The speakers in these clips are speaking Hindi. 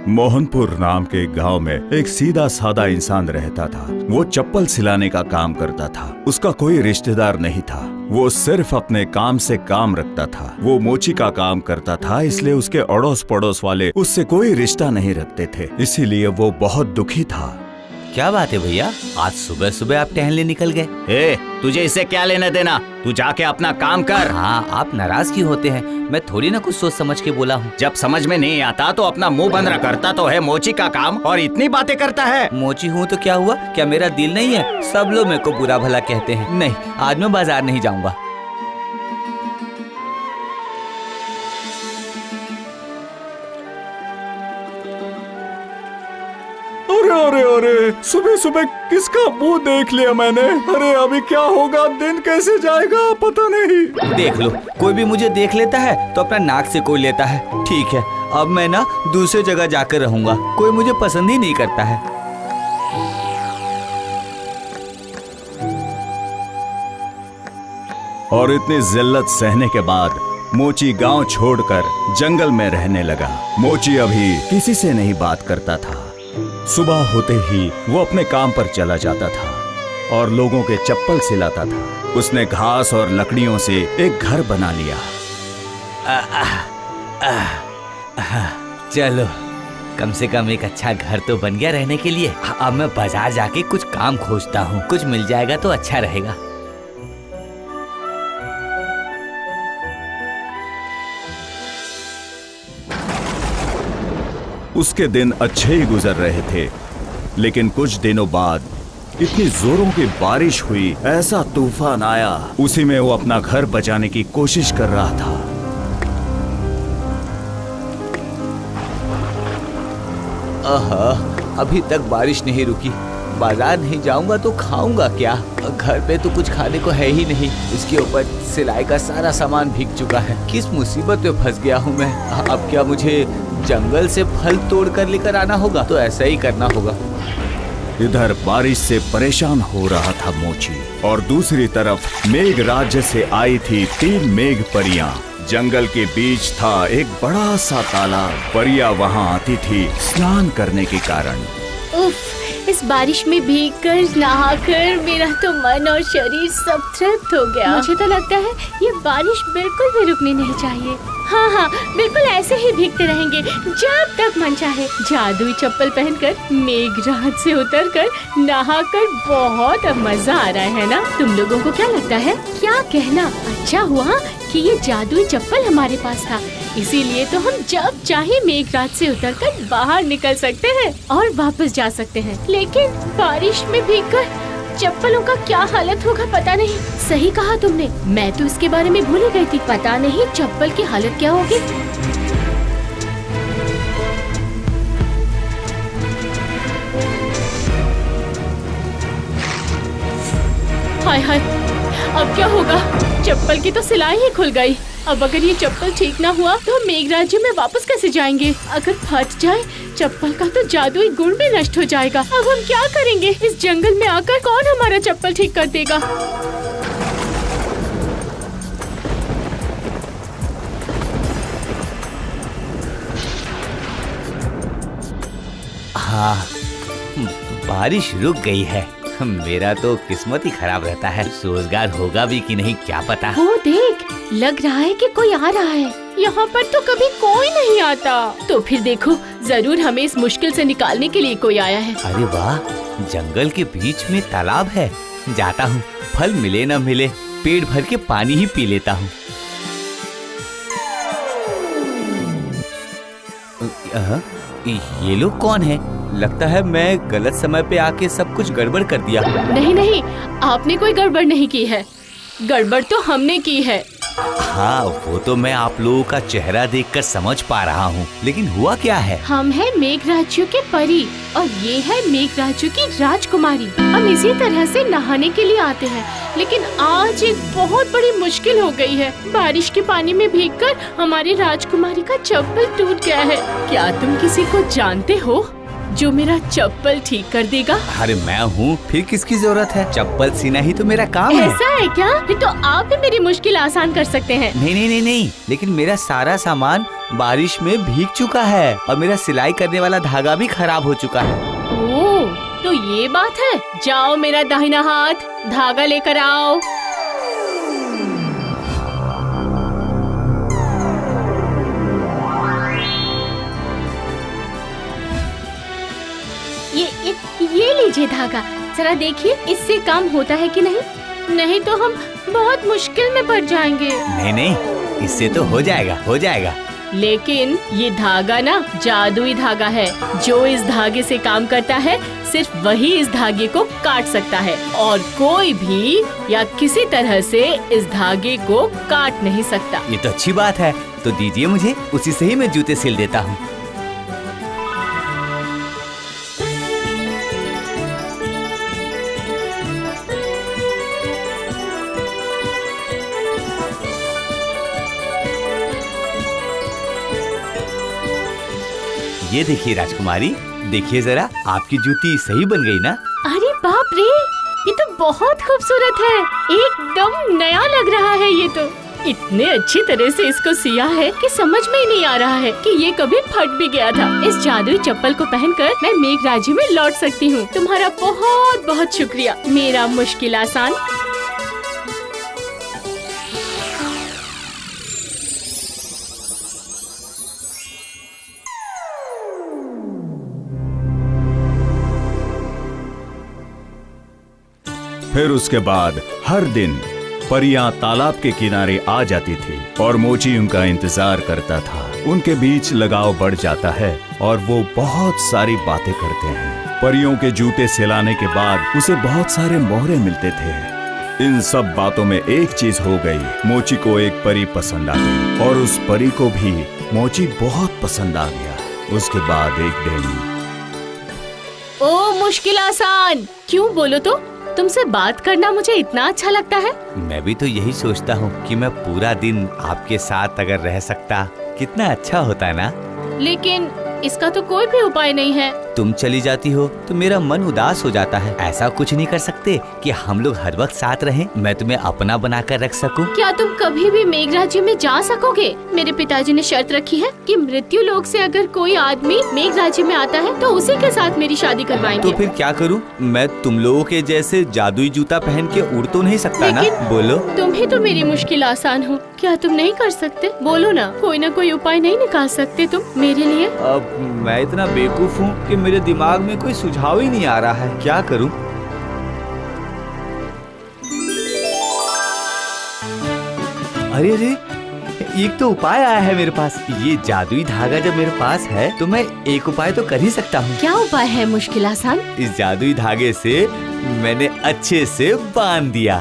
मोहनपुर नाम के गांव में एक सीधा सादा इंसान रहता था। वो चप्पल सिलाने का काम करता था। उसका कोई रिश्तेदार नहीं था। वो सिर्फ अपने काम से काम रखता था। वो मोची का काम करता था, इसलिए उसके अड़ोस पड़ोस वाले उससे कोई रिश्ता नहीं रखते थे। इसीलिए वो बहुत दुखी था। क्या बात है भैया, आज सुबह सुबह आप टहलने निकल गए? तुझे इससे क्या लेना देना? तू जाके अपना काम कर। हाँ, आप नाराज क्यों होते हैं? मैं थोड़ी ना कुछ सोच समझ के बोला हूँ। जब समझ में नहीं आता तो अपना मुंह बंद करता तो है मोची का काम और इतनी बातें करता है। मोची हूँ तो क्या हुआ? क्या मेरा दिल नहीं है? सब लोग मेरे को बुरा भला कहते हैं। नहीं, आज मैं बाजार नहीं जाऊँगा। अरे अरे अरे, सुबह सुबह किसका मुंह देख लिया मैंने। अरे अभी क्या होगा, दिन कैसे जाएगा पता नहीं। देख लो, कोई भी मुझे देख लेता है तो अपना नाक से कोई लेता है। ठीक है, अब मैं ना दूसरी जगह जाकर रहूंगा। कोई मुझे पसंद ही नहीं करता है। और इतनी जिल्लत सहने के बाद मोची गांव छोड़कर जंगल में रहने लगा। मोची अभी किसी से नहीं बात करता था। सुबह होते ही वो अपने काम पर चला जाता था और लोगों के चप्पल सिलाता था। उसने घास और लकड़ियों से एक घर बना लिया। चलो, कम से कम एक अच्छा घर तो बन गया रहने के लिए। अब मैं बाजार जाके कुछ काम खोजता हूँ। कुछ मिल जाएगा तो अच्छा रहेगा। उसके दिन अच्छे ही गुजर रहे थे, लेकिन कुछ दिनों बाद इतनी जोरों की बारिश हुई, ऐसा तूफान आया। उसी में वो अपना घर बचाने की कोशिश कर रहा था। अभी तक बारिश नहीं रुकी। बाजार नहीं जाऊंगा तो खाऊंगा क्या? घर पे तो कुछ खाने को है ही नहीं। इसके ऊपर सिलाई का सारा सामान भीग चुका है। किस मुसीबत में फंस गया हूँ मैं। अब क्या मुझे जंगल से फल तोड़ कर लेकर आना होगा? तो ऐसा ही करना होगा। इधर बारिश से परेशान हो रहा था मोची और दूसरी तरफ मेघ राज्य से आई थी 3 मेघ परियां। जंगल के बीच था एक बड़ा सा तालाब। परियां वहां आती थी स्नान करने के कारण। उफ, इस बारिश में भीगकर नहाकर मेरा तो मन और शरीर सब तृप्त हो गया। मुझे तो लगता है ये बारिश बिल्कुल भी रुकनी नहीं चाहिए। हाँ हाँ, बिल्कुल ऐसे ही भीगते रहेंगे जब तक मन चाहे। जादुई चप्पल पहनकर मेघराज से उतरकर नहाकर बहुत मजा आ रहा है ना? तुम लोगों को क्या लगता है? क्या कहना? अच्छा हुआ कि ये जादुई चप्पल हमारे पास था, इसीलिए तो हम जब चाहे मेघराज से उतरकर बाहर निकल सकते हैं और वापस जा सकते हैं। लेकिन बारिश में भीगकर चप्पलों का क्या हालत होगा पता नहीं। सही कहा तुमने, मैं तो इसके बारे में भूल ही गई थी। पता नहीं चप्पल की हालत क्या होगी। हाय हाय, अब क्या होगा? चप्पल की तो सिलाई ही खुल गई। अब अगर ये चप्पल ठीक ना हुआ तो हम मेघराज्य में वापस कैसे जाएंगे? अगर फट जाए चप्पल का तो जादुई गुण भी नष्ट हो जाएगा। अब हम क्या करेंगे? इस जंगल में आकर कौन हमारा चप्पल ठीक कर देगा? हाँ, बारिश रुक गई है। मेरा तो किस्मत ही खराब रहता है। रोजगार होगा भी कि नहीं क्या पता। वो देख, लग रहा है कि कोई आ रहा है। यहाँ पर तो कभी कोई नहीं आता। तो फिर देखो, जरूर हमें इस मुश्किल से निकालने के लिए कोई आया है। अरे वाह, जंगल के बीच में तालाब है। जाता हूँ, फल मिले न मिले पेट भर के पानी ही पी लेता हूँ। ये लोग कौन है? लगता है मैं गलत समय पे आके सब कुछ गड़बड़ कर दिया। नहीं नहीं, आपने कोई गड़बड़ नहीं की है। गड़बड़ तो हमने की है। हाँ, वो तो मैं आप लोगों का चेहरा देखकर समझ पा रहा हूँ, लेकिन हुआ क्या है? हम है मेघराज्य के परी और ये है मेघराज्य की राजकुमारी। हम इसी तरह से नहाने के लिए आते हैं, लेकिन आज एक बहुत बड़ी मुश्किल हो गई है। बारिश के पानी में भीगकर हमारी राजकुमारी का चप्पल टूट गया है। क्या तुम किसी को जानते हो? जो मेरा चप्पल ठीक कर देगा? अरे मैं हूँ, फिर किसकी जरूरत है? चप्पल सीना ही तो मेरा काम है। ऐसा है क्या? फिर तो आप ही मेरी मुश्किल आसान कर सकते हैं। नहीं नहीं नहीं नहीं, लेकिन मेरा सारा सामान बारिश में भीग चुका है और मेरा सिलाई करने वाला धागा भी खराब हो चुका है। ओह, तो ये बात है। जाओ मेरा दाहिना हाथ, धागा लेकर आओ। ये लीजिए धागा, जरा देखिए इससे काम होता है कि नहीं। नहीं तो हम बहुत मुश्किल में पड़ जाएंगे। नहीं नहीं, इससे तो हो जाएगा, हो जाएगा। लेकिन ये धागा ना जादुई धागा है। जो इस धागे से काम करता है सिर्फ वही इस धागे को काट सकता है और कोई भी या किसी तरह से इस धागे को काट नहीं सकता। ये तो अच्छी बात है, तो दीजिए मुझे, उसी से ही मैं जूते सिल देता हूँ। ये देखिए राजकुमारी, देखिए जरा, आपकी जूती सही बन गई ना? अरे बाप रे, ये तो बहुत खूबसूरत है, एकदम नया लग रहा है। ये तो इतने अच्छी तरह से इसको सिया है कि समझ में ही नहीं आ रहा है कि ये कभी फट भी गया था। इस जादुई चप्पल को पहनकर मैं मेघ राज्य में लौट सकती हूँ। तुम्हारा बहुत बहुत शुक्रिया, मेरा मुश्किल आसान। फिर उसके बाद हर दिन परियां तालाब के किनारे आ जाती थी और मोची उनका इंतजार करता था। उनके बीच लगाव बढ़ जाता है और वो बहुत सारी बातें करते हैं। परियों के जूते सिलाने के बाद उसे बहुत सारे मोहरे मिलते थे। इन सब बातों में एक चीज हो गई, मोची को एक परी पसंद आ गई और उस परी को भी मोची बहुत पसंद आ गया। उसके बाद एक दिन, ओ मुश्किल आसान, क्यों बोलो तो? तुमसे बात करना मुझे इतना अच्छा लगता है। मैं भी तो यही सोचता हूँ कि मैं पूरा दिन आपके साथ अगर रह सकता, कितना अच्छा होता है ना। लेकिन इसका तो कोई भी उपाय नहीं है। तुम चली जाती हो तो मेरा मन उदास हो जाता है। ऐसा कुछ नहीं कर सकते कि हम लोग हर वक्त साथ रहें, मैं तुम्हें अपना बनाकर रख सकूं? क्या तुम कभी भी मेघ राज्य में जा सकोगे? मेरे पिताजी ने शर्त रखी है कि मृत्यु लोक से अगर कोई आदमी मेघ राज्य में आता है तो उसी के साथ मेरी शादी करवाएंगे। तो फिर क्या करूं? मैं तुम लोगों के जैसे जादुई जूता पहन के उड़ तो नहीं सकता ना? बोलो। तुम ही तो मेरी मुश्किल आसान हो, क्या तुम नहीं कर सकते? बोलो ना कोई उपाय नहीं निकाल सकते तुम मेरे लिए? अब मैं इतना बेवकूफ हूँ कि मेरे दिमाग में कोई सुझाव ही नहीं आ रहा है, क्या करूं? अरे अरे, एक तो उपाय आया है मेरे पास। ये जादुई धागा जब मेरे पास है तो मैं एक उपाय तो कर ही सकता हूँ। क्या उपाय है मुश्किल आसान? इस जादुई धागे से मैंने अच्छे से बांध दिया।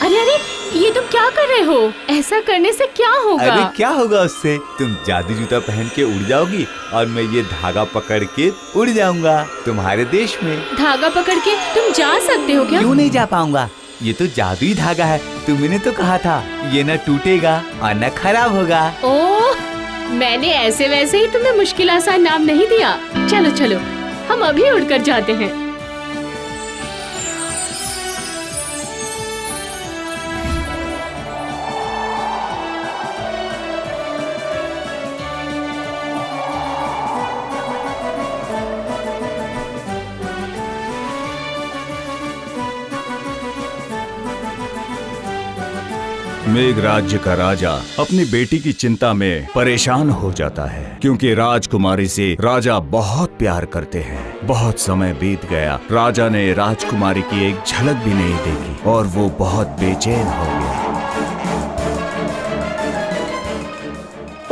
अरे अरे, ये तुम क्या कर रहे हो? ऐसा करने से क्या होगा? अरे क्या होगा उससे? तुम जादू जूता पहन के उड़ जाओगी और मैं ये धागा पकड़ के उड़ जाऊंगा तुम्हारे देश में। धागा पकड़ के तुम जा सकते हो क्या? क्यों नहीं जा पाऊंगा? ये तो जादुई धागा है, तुमने तो कहा था ये न टूटेगा और न खराब होगा। ओह, मैंने ऐसे वैसे ही तुम्हें मुश्किल आसान नाम नहीं दिया। चलो चलो, हम अभी उड़कर जाते हैं। मेघ राज्य का राजा अपनी बेटी की चिंता में परेशान हो जाता है क्योंकि राजकुमारी से राजा बहुत प्यार करते हैं। बहुत समय बीत गया, राजा ने राजकुमारी की एक झलक भी नहीं देखी और वो बहुत बेचैन हो गया।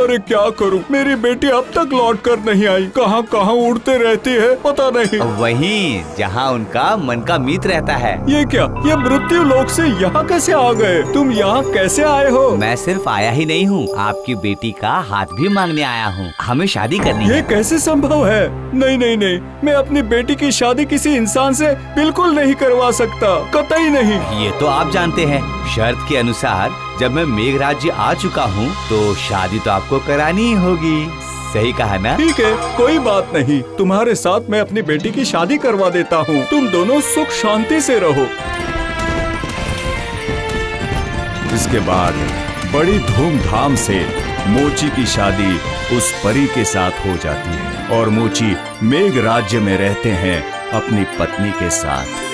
अरे क्या करूं, मेरी बेटी अब तक लौट कर नहीं आई। कहां कहां उड़ते रहती है पता नहीं। वहीं जहां उनका मन का मीत रहता है। ये क्या, ये मृत्यु लोक से यहाँ कैसे आ गए? तुम यहाँ कैसे आए हो? मैं सिर्फ आया ही नहीं हूँ, आपकी बेटी का हाथ भी मांगने आया हूँ। हमें शादी करनी है। ये कैसे संभव है? नहीं नहीं नहीं, मैं अपनी बेटी की शादी किसी इंसान से बिल्कुल नहीं करवा सकता, कतई नहीं। ये तो आप जानते हैं, शर्त के अनुसार जब मैं मेघ राज्य आ चुका हूँ तो शादी तो आपको करानी ही होगी। सही कहा ना? ठीक है, कोई बात नहीं, तुम्हारे साथ मैं अपनी बेटी की शादी करवा देता हूँ। तुम दोनों सुख शांति से रहो। इसके बाद बड़ी धूमधाम से मोची की शादी उस परी के साथ हो जाती है और मोची मेघ राज्य में रहते हैं अपनी पत्नी के साथ।